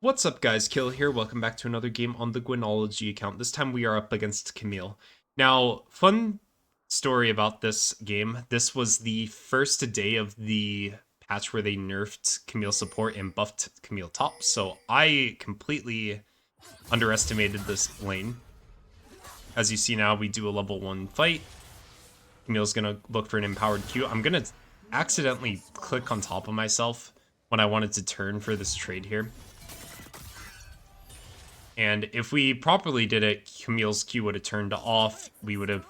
What's up guys, Kill here, welcome back to another game on the Gwenology account. This time we are up against Camille. Now, fun story about this game. This was the first day of the patch where they nerfed Camille support and buffed Camille top, so I completely underestimated this lane. As you see now, we do a level 1 fight. Camille's gonna look for an empowered Q. I'm gonna accidentally click on top of myself when I wanted to turn for this trade here. And if we properly did it, Camille's Q would have turned off. We would have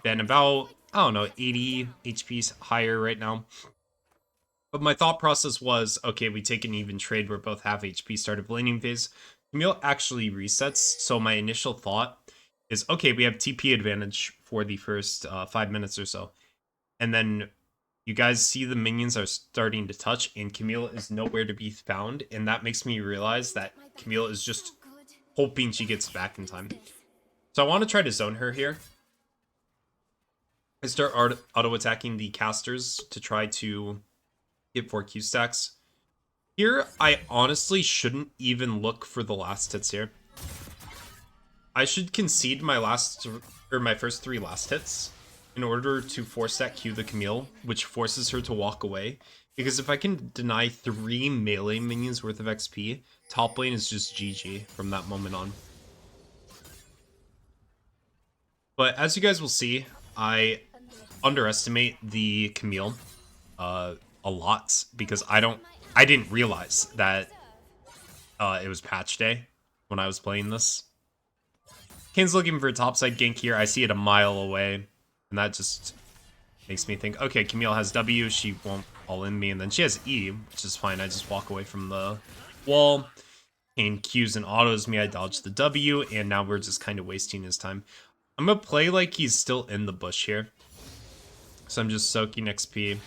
been about, I don't know, 80 HP higher right now. But my thought process was, okay, we take an even trade where both have HP start of laning phase. Camille actually resets, so my initial thought is, okay, we have TP advantage for the first 5 minutes or so. And then you guys see the minions are starting to touch, and Camille is nowhere to be found. And that makes me realize that Camille is just hoping she gets back in time. So I want to try to zone her here. I start auto-attacking the casters to try to get 4 Q stacks. Here, I honestly shouldn't even look for the last hits here. I should concede my first 3 last hits in order to force that Q the Camille, which forces her to walk away. Because if I can deny 3 melee minions worth of XP, top lane is just GG from that moment on. But as you guys will see, I underestimate the Camille a lot because I didn't realize that it was patch day when I was playing this. Kane's looking for a topside gank here. I see it a mile away, and that just makes me think, okay, Camille has W, she won't all in me, and then she has E, which is fine. I just walk away from the wall. Kane Qs and autos me, I dodge the W, and now we're just kind of wasting his time. I'm gonna play like he's still in the bush here. So I'm just soaking XP.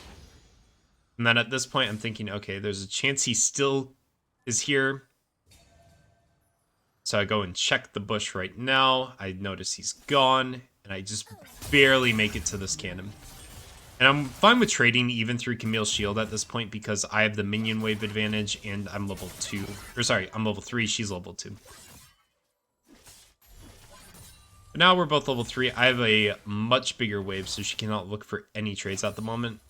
And then at this point, I'm thinking, okay, there's a chance he still is here. So I go and check the bush right now. I notice he's gone, and I just barely make it to this cannon. And I'm fine with trading even through Camille's shield at this point because I have the minion wave advantage and I'm level 2. Or sorry, I'm level 3, she's level 2. But now we're both level 3. I have a much bigger wave, so she cannot look for any trades at the moment.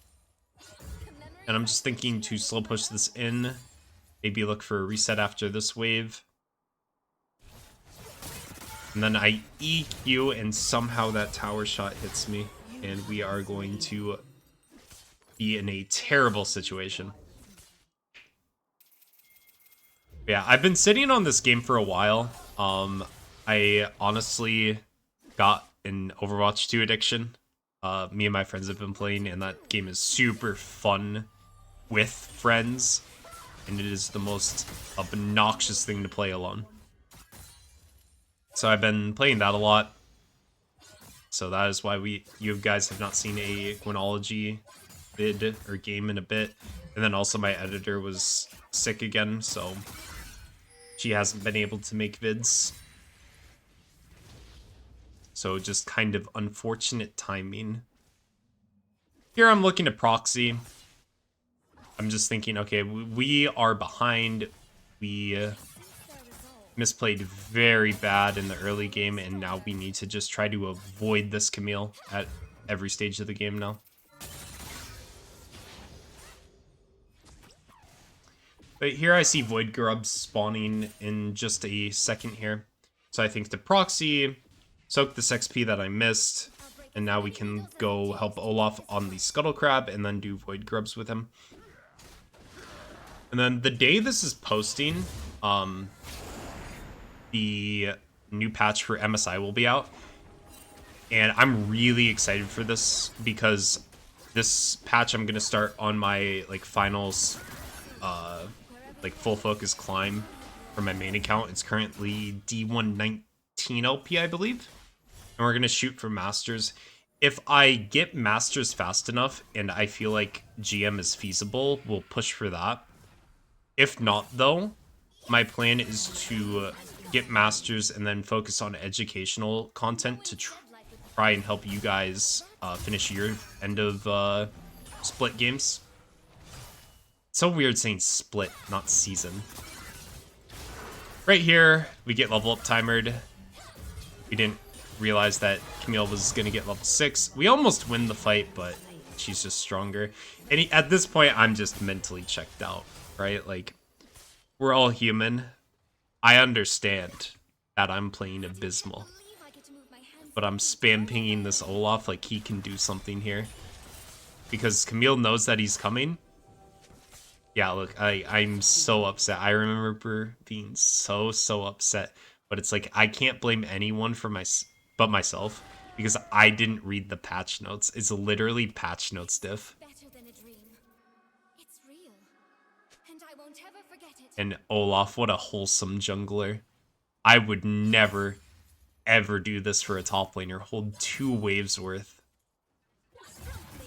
And I'm just thinking to slow push this in. Maybe look for a reset after this wave. And then I EQ, and somehow that tower shot hits me. And we are going to be in a terrible situation. Yeah, I've been sitting on this game for a while. I honestly got an Overwatch 2 addiction. Me and my friends have been playing, and that game is super fun with friends. And it is the most obnoxious thing to play alone. So I've been playing that a lot. So that is why you guys have not seen a Gwenology vid or game in a bit. And then also my editor was sick again, so she hasn't been able to make vids. So just kind of unfortunate timing. Here I'm looking to proxy. I'm just thinking, okay, we are behind. We misplayed very bad in the early game, and now we need to just try to avoid this Camille at every stage of the game now. But here I see Void Grubs spawning in just a second here. So I think to proxy, soak this XP that I missed, and now we can go help Olaf on the Scuttle Crab and then do Void Grubs with him. And then the day this is posting, the new patch for MSI will be out. And I'm really excited for this because this patch I'm going to start on my finals full focus climb for my main account. It's currently D119 LP, I believe. And we're going to shoot for Masters. If I get Masters fast enough and I feel like GM is feasible, we'll push for that. If not, though, my plan is to get Masters and then focus on educational content to try and help you guys finish your end of split games. It's so weird saying split, not season. Right here, we get level up timered. We didn't realize that Camille was going to get level 6. We almost win the fight, but she's just stronger. And at this point, I'm just mentally checked out, right? Like, we're all human. I understand that I'm playing abysmal. But I'm spam pinging this Olaf like he can do something here. Because Camille knows that he's coming. Yeah, look, I'm so upset. I remember being so upset. But it's like, I can't blame anyone for but myself. Because I didn't read the patch notes. It's literally patch notes diff. And Olaf, what a wholesome jungler. I would never, ever do this for a top laner. Hold 2 waves worth.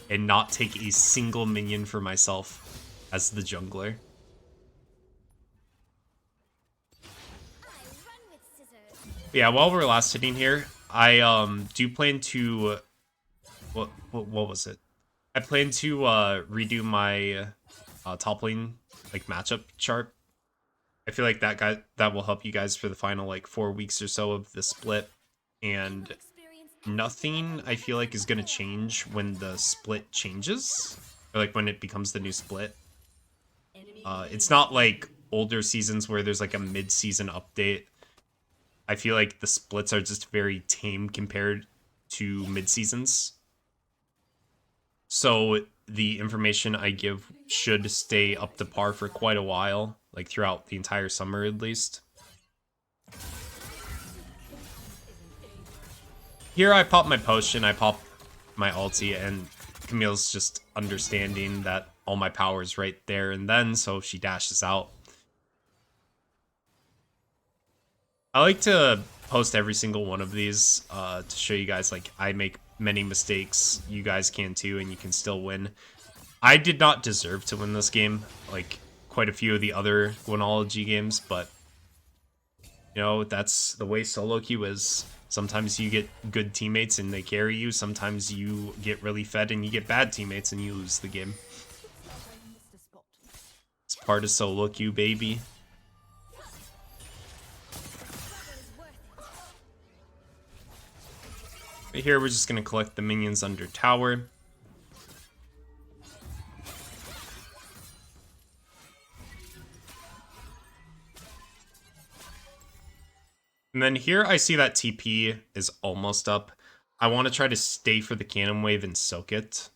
And not take a single minion for myself as the jungler. Yeah, while we're last hitting here, I do plan to... What was it? I plan to redo my top lane like matchup chart. I feel like that will help you guys for the final like 4 weeks or so of the split. And nothing I feel like is going to change when the split changes. Or like when it becomes the new split. It's not like older seasons where there's like a mid-season update. I feel like the splits are just very tame compared to mid-seasons. So the information I give should stay up to par for quite a while, like throughout the entire summer at least. Here I pop my potion, I pop my ulti, and Camille's just understanding that all my power is right there and then, so she dashes out. I like to post every single one of these to show you guys, like, I make many mistakes, you guys can too, and you can still win. I did not deserve to win this game, like quite a few of the other Gwenology games, but, you know, that's the way solo queue is. Sometimes you get good teammates and they carry you, sometimes you get really fed and you get bad teammates and you lose the game. It's part of solo queue, baby. Right here, we're just going to collect the minions under tower. And then here, I see that TP is almost up. I want to try to stay for the cannon wave and soak it.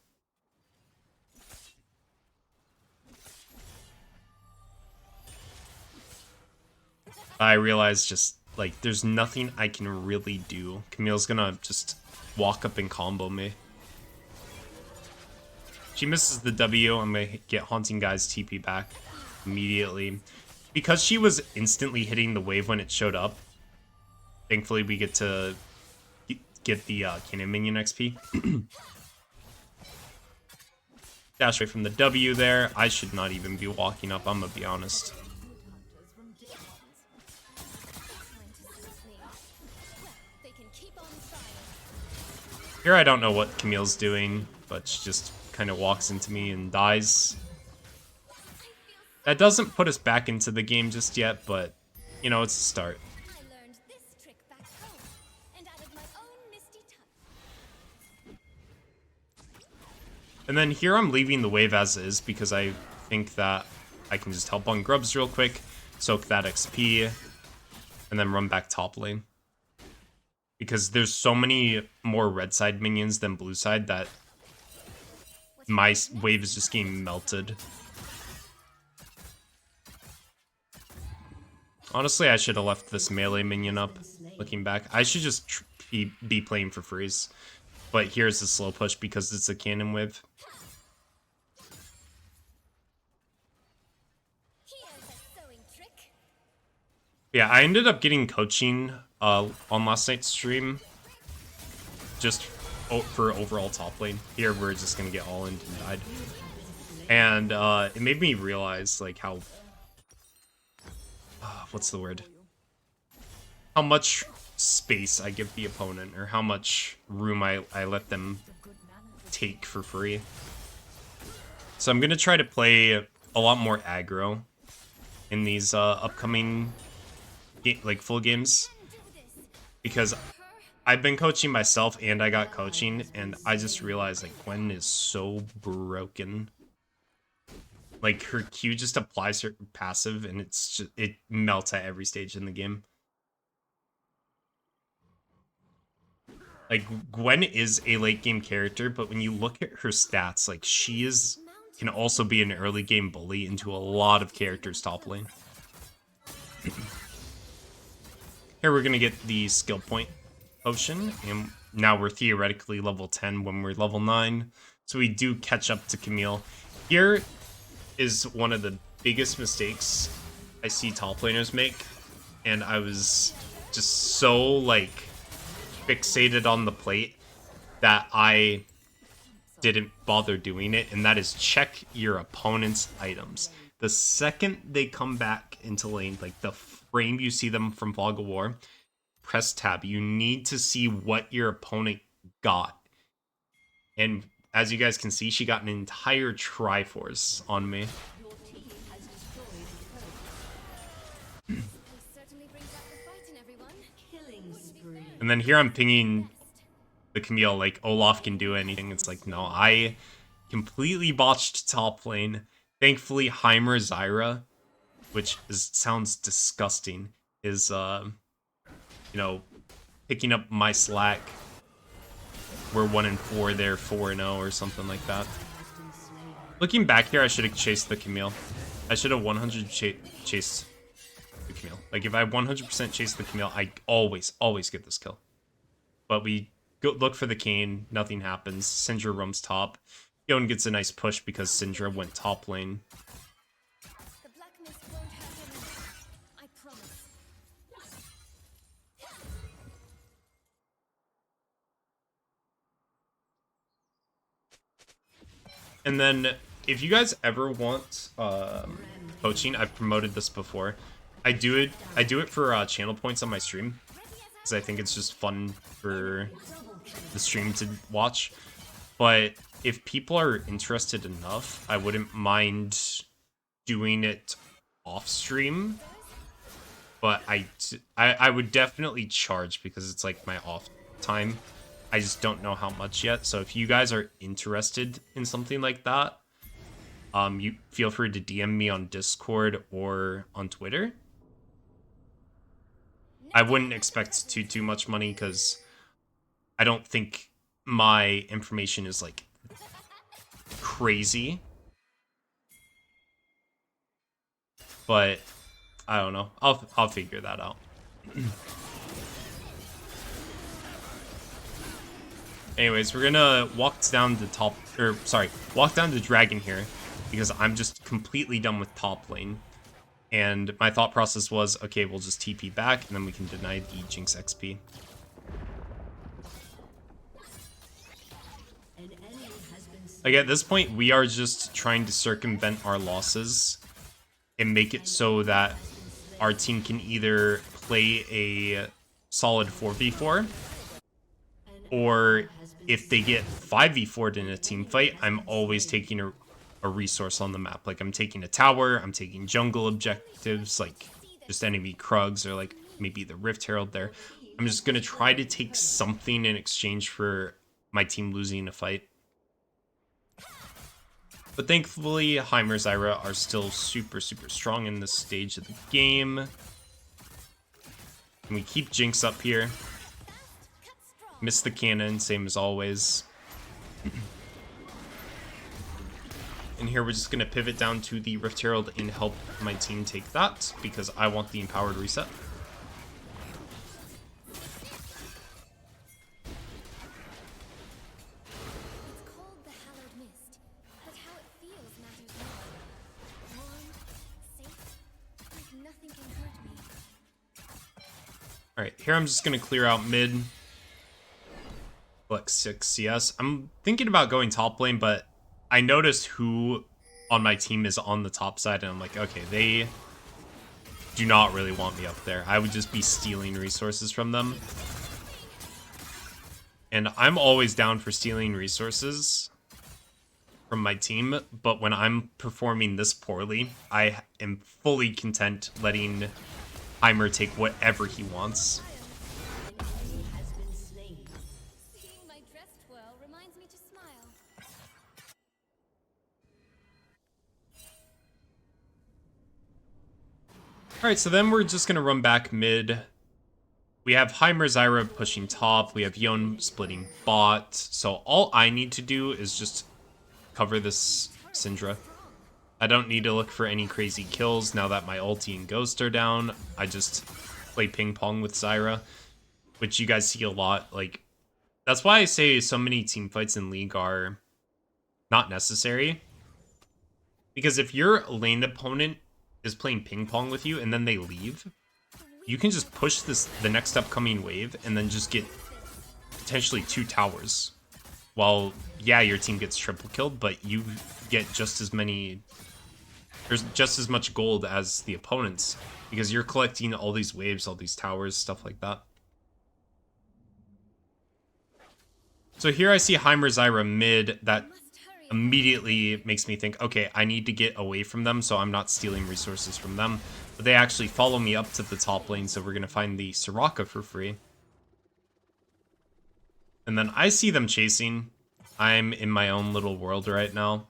I realize just, like, there's nothing I can really do. Camille's gonna just walk up and combo me. She misses the W. I'm gonna get Haunting Guy's TP back immediately. Because she was instantly hitting the wave when it showed up, thankfully we get to get the cannon minion XP. Dash away from the W there. I should not even be walking up, I'm gonna be honest. Here I don't know what Camille's doing, but she just kind of walks into me and dies. That doesn't put us back into the game just yet, but, you know, it's a start. And then here I'm leaving the wave as is because I think that I can just help on grubs real quick, soak that XP, and then run back top lane. Because there's so many more red side minions than blue side that my wave is just getting melted. Honestly, I should have left this melee minion up, looking back. I should just be playing for freeze. But here's the slow push because it's a cannon wave. Yeah, I ended up getting coaching on last night's stream just for overall top lane. Here we're just gonna get all in and died. And it made me realize like how what's the word? How much space I give the opponent, or how much room I let them take for free. So I'm gonna try to play a lot more aggro in these upcoming like full games, because I've been coaching myself and I got coaching, and I just realized like Gwen is so broken. Like her Q just applies her passive, and it melts at every stage in the game. Like Gwen is a late game character, but when you look at her stats, like she can also be an early game bully into a lot of characters top lane. Here we're gonna get the skill point potion, and now we're theoretically level 10 when we're level 9, so we do catch up to Camille. Here is one of the biggest mistakes I see top laners make, and I was just so like fixated on the plate that I didn't bother doing it, and that is check your opponent's items. The second they come back into lane, like the frame you see them from Fog of War, press tab. You need to see what your opponent got. And as you guys can see, she got an entire Triforce on me. And then here I'm pinging the Camille, like, Olaf can do anything. It's like, no, I completely botched top lane. Thankfully, Heimer Zyra, which sounds disgusting, is, you know, picking up my slack. We're 1-4, they're 4-0 or something like that. Looking back here, I should have chased the Camille. I should have 100 chased the Camille. Like, if I 100% chase the Camille, I always get this kill. But we go look for the Kayn, nothing happens. Syndra roams top. Yon gets a nice push because Syndra went top lane. And then, if you guys ever want coaching, I've promoted this before. I do it for channel points on my stream, because I think it's just fun for the stream to watch. But if people are interested enough, I wouldn't mind doing it off stream. But I would definitely charge, because it's like my off time. I just don't know how much yet. So if you guys are interested in something like that, you feel free to DM me on Discord or on Twitter. I wouldn't expect too much money, because I don't think my information is like crazy. But I don't know. I'll figure that out. Anyways, we're gonna walk down the dragon here, because I'm just completely done with top lane. And my thought process was, okay, we'll just TP back, and then we can deny the Jinx XP. Like, at this point, we are just trying to circumvent our losses and make it so that our team can either play a solid 4v4, or if they get 5v4'd in a team fight, I'm always taking a resource on the map. Like, I'm taking a tower, I'm taking jungle objectives, like just enemy Krugs, or like maybe the Rift Herald there. I'm just gonna try to take something in exchange for my team losing a fight. But thankfully, Heimer Zyra are still super strong in this stage of the game. And we keep Jinx up here. Miss the cannon, same as always. And here we're just going to pivot down to the Rift Herald and help my team take that, because I want the empowered reset. Alright, here I'm just going to clear out mid. Like 6 CS. I'm thinking about going top lane, but I noticed who on my team is on the top side, and I'm like, okay, they do not really want me up there. I would just be stealing resources from them. And I'm always down for stealing resources from my team, but when I'm performing this poorly, I am fully content letting Heimer take whatever he wants. Seeing my dress twirl reminds me to smile. Alright, so then we're just gonna run back mid. We have Heimer Zyra pushing top. We have Yone splitting bot. So all I need to do is just cover this Syndra. I don't need to look for any crazy kills now that my ulti and Ghost are down. I just play ping pong with Zyra, which you guys see a lot. Like, that's why I say so many team fights in League are not necessary. Because if your lane opponent is playing ping pong with you and then they leave, you can just push the next upcoming wave and then just get potentially 2 towers. While, yeah, your team gets triple killed, but you get just as many... There's just as much gold as the opponents, because you're collecting all these waves, all these towers, stuff like that. So here I see Heimer Zyra mid. That immediately makes me think, okay, I need to get away from them so I'm not stealing resources from them. But they actually follow me up to the top lane, so we're going to find the Soraka for free. And then I see them chasing. I'm in my own little world right now.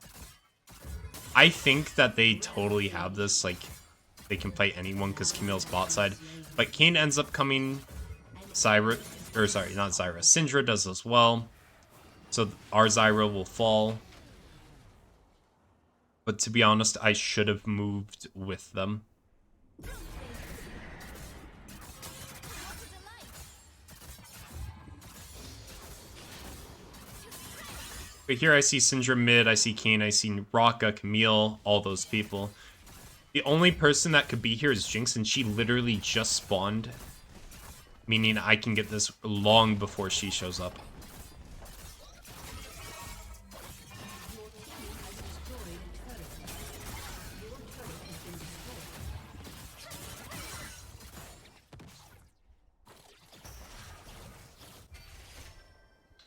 I think that they totally have this, like, they can fight anyone because Camille's bot side. But Kayn ends up coming. Zyra, or sorry, not Zyra. Syndra does as well. So our Zyra will fall. But to be honest, I should have moved with them. But here I see Syndra mid, I see Kayn, I see Raka, Camille, all those people. The only person that could be here is Jinx, and she literally just spawned. Meaning I can get this long before she shows up.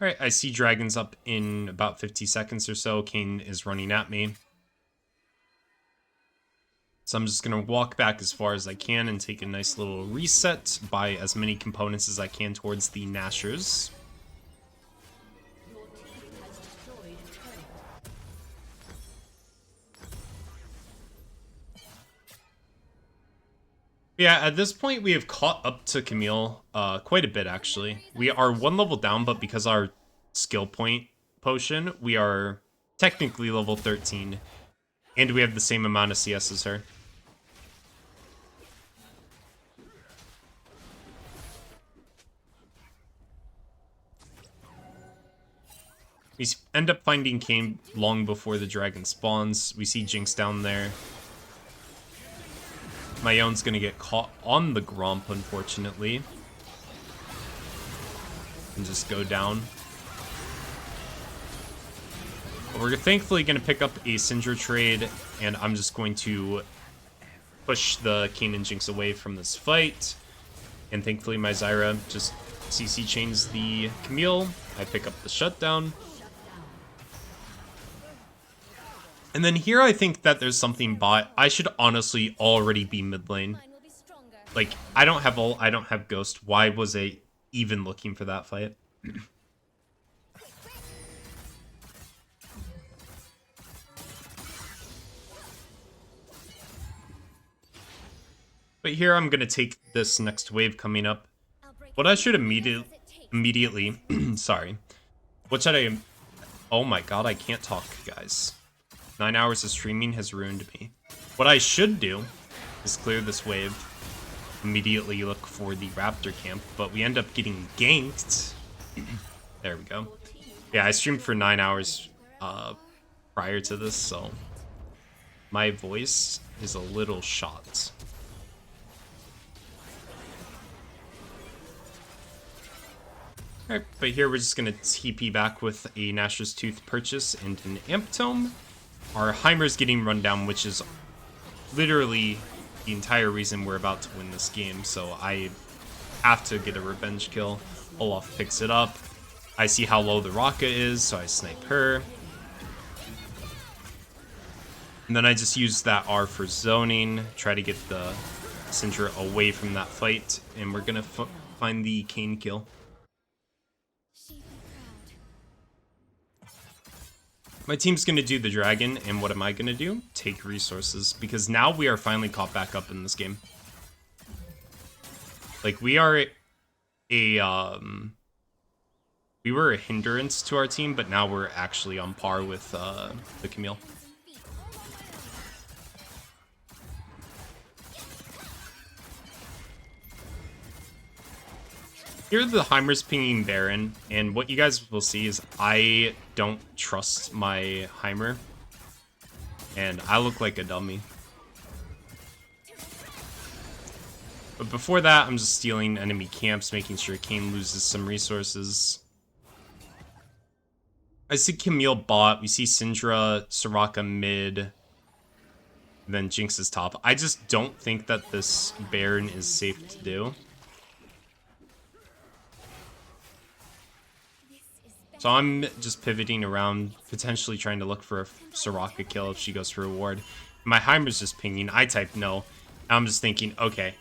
Alright, I see dragons up in about 50 seconds or so. Kayn is running at me. So I'm just going to walk back as far as I can and take a nice little reset, buy as many components as I can towards the Nashers. Yeah, at this point we have caught up to Camille quite a bit, actually. We are 1 level down, but because our skill point potion, we are technically level 13. And we have the same amount of CS as her. We end up finding Kayn long before the dragon spawns. We see Jinx down there. My Yone's gonna get caught on the Gromp, unfortunately. And just go down. But we're thankfully gonna pick up a Syndra trade, and I'm just going to push the Kayn and Jinx away from this fight. And thankfully my Zyra just CC chains the Camille. I pick up the shutdown. And then here I think that there's something bot. I should honestly already be mid lane. Like, I don't have Ghost. Why was I even looking for that fight? But here I'm gonna take this next wave coming up. What I should immediately sorry. What should I oh my god, I can't talk, guys. 9 hours of streaming has ruined me. What I should do is clear this wave, immediately look for the Raptor camp, but we end up getting ganked. There we go. Yeah, I streamed for 9 hours prior to this, so my voice is a little shot. Alright, but here we're just gonna TP back with a Nashor's Tooth purchase and an Amp Tome. Our Heimer's getting run down, which is literally the entire reason we're about to win this game, so I have to get a revenge kill. Olaf picks it up. I see how low the Raka is, so I snipe her. And then I just use that R for zoning, try to get the Syndra away from that fight, and we're gonna find the Kayn kill. She'd be proud. My team's gonna do the dragon, and what am I gonna do? Take resources, because now we are finally caught back up in this game. Like, we are we were a hindrance to our team, but now we're actually on par with the Camille. Here the Heimer's pinging Baron, and what you guys will see is I don't trust my Heimer, and I look like a dummy. But before that, I'm just stealing enemy camps, making sure Kayn loses some resources. I see Camille bot, we see Syndra, Soraka mid, then Jinx is top. I just don't think that this Baron is safe to do. So I'm just pivoting around, potentially trying to look for a Soraka kill if she goes for a ward. My Heimer's just pinging, I type no. I'm just thinking, okay,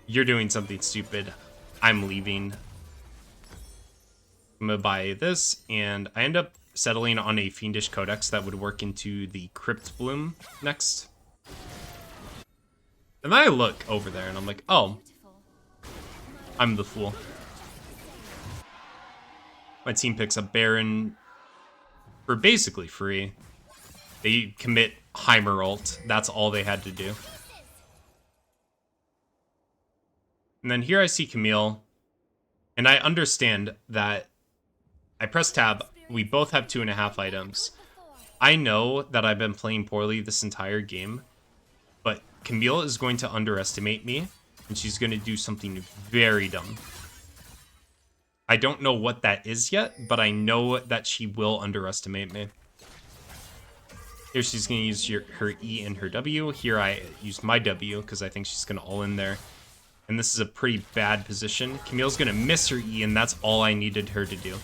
you're doing something stupid. I'm leaving. I'm gonna buy this, and I end up settling on a Fiendish Codex that would work into the Crypt Bloom next. And then I look over there, and I'm like, oh, I'm the fool. My team picks up Baron for basically free. They commit Heimer ult. That's all they had to do. And then here I see Camille. And I understand that I press tab. We both have 2.5 items. I know that I've been playing poorly this entire game. But Camille is going to underestimate me. And she's going to do something very dumb. I don't know what that is yet, but I know that she will underestimate me. Here she's going to use her E and her W. Here I use my W because I think she's going to all in there. And this is a pretty bad position. Camille's going to miss her E, and that's all I needed her to do.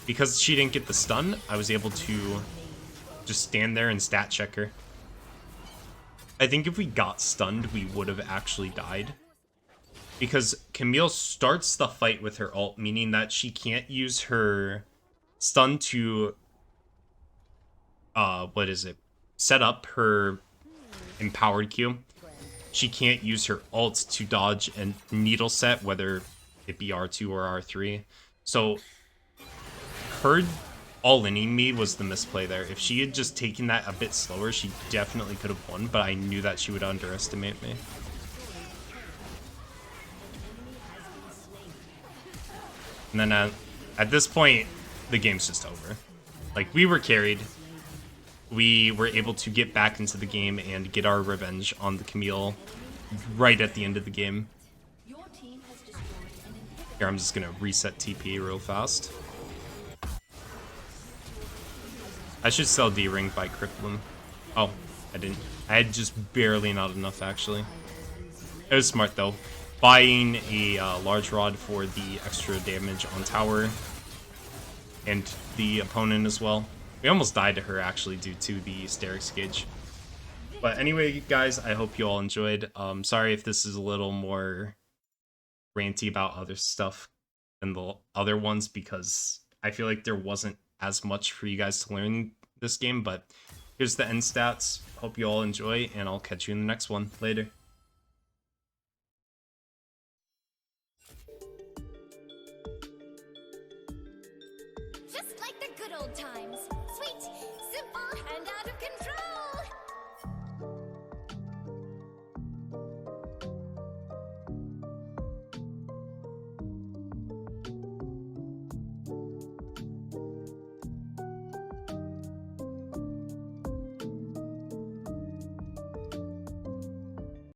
Because she didn't get the stun, I was able to just stand there and stat check her. I think if we got stunned, we would have actually died. Because Camille starts the fight with her ult, meaning that she can't use her stun to, set up her empowered Q. She can't use her ult to dodge and needle set, whether it be R2 or R3. So, her all-inning me was the misplay there. If she had just taken that a bit slower, she definitely could have won, but I knew that she would underestimate me. And then at this point, the game's just over. Like, we were carried. We were able to get back into the game and get our revenge on the Camille right at the end of the game. Here, I'm just going to reset TP real fast. I should sell D-Ring by Crippling. Oh, I didn't. I had just barely not enough, actually. It was smart, though. Buying a large rod for the extra damage on tower and the opponent as well. We almost died to her actually due to the Sterix gauge. But anyway, guys, I hope you all enjoyed. Sorry if this is a little more ranty about other stuff than the other ones, because I feel like there wasn't as much for you guys to learn this game. But here's the end stats. Hope you all enjoy, and I'll catch you in the next one. Later. Just like the good old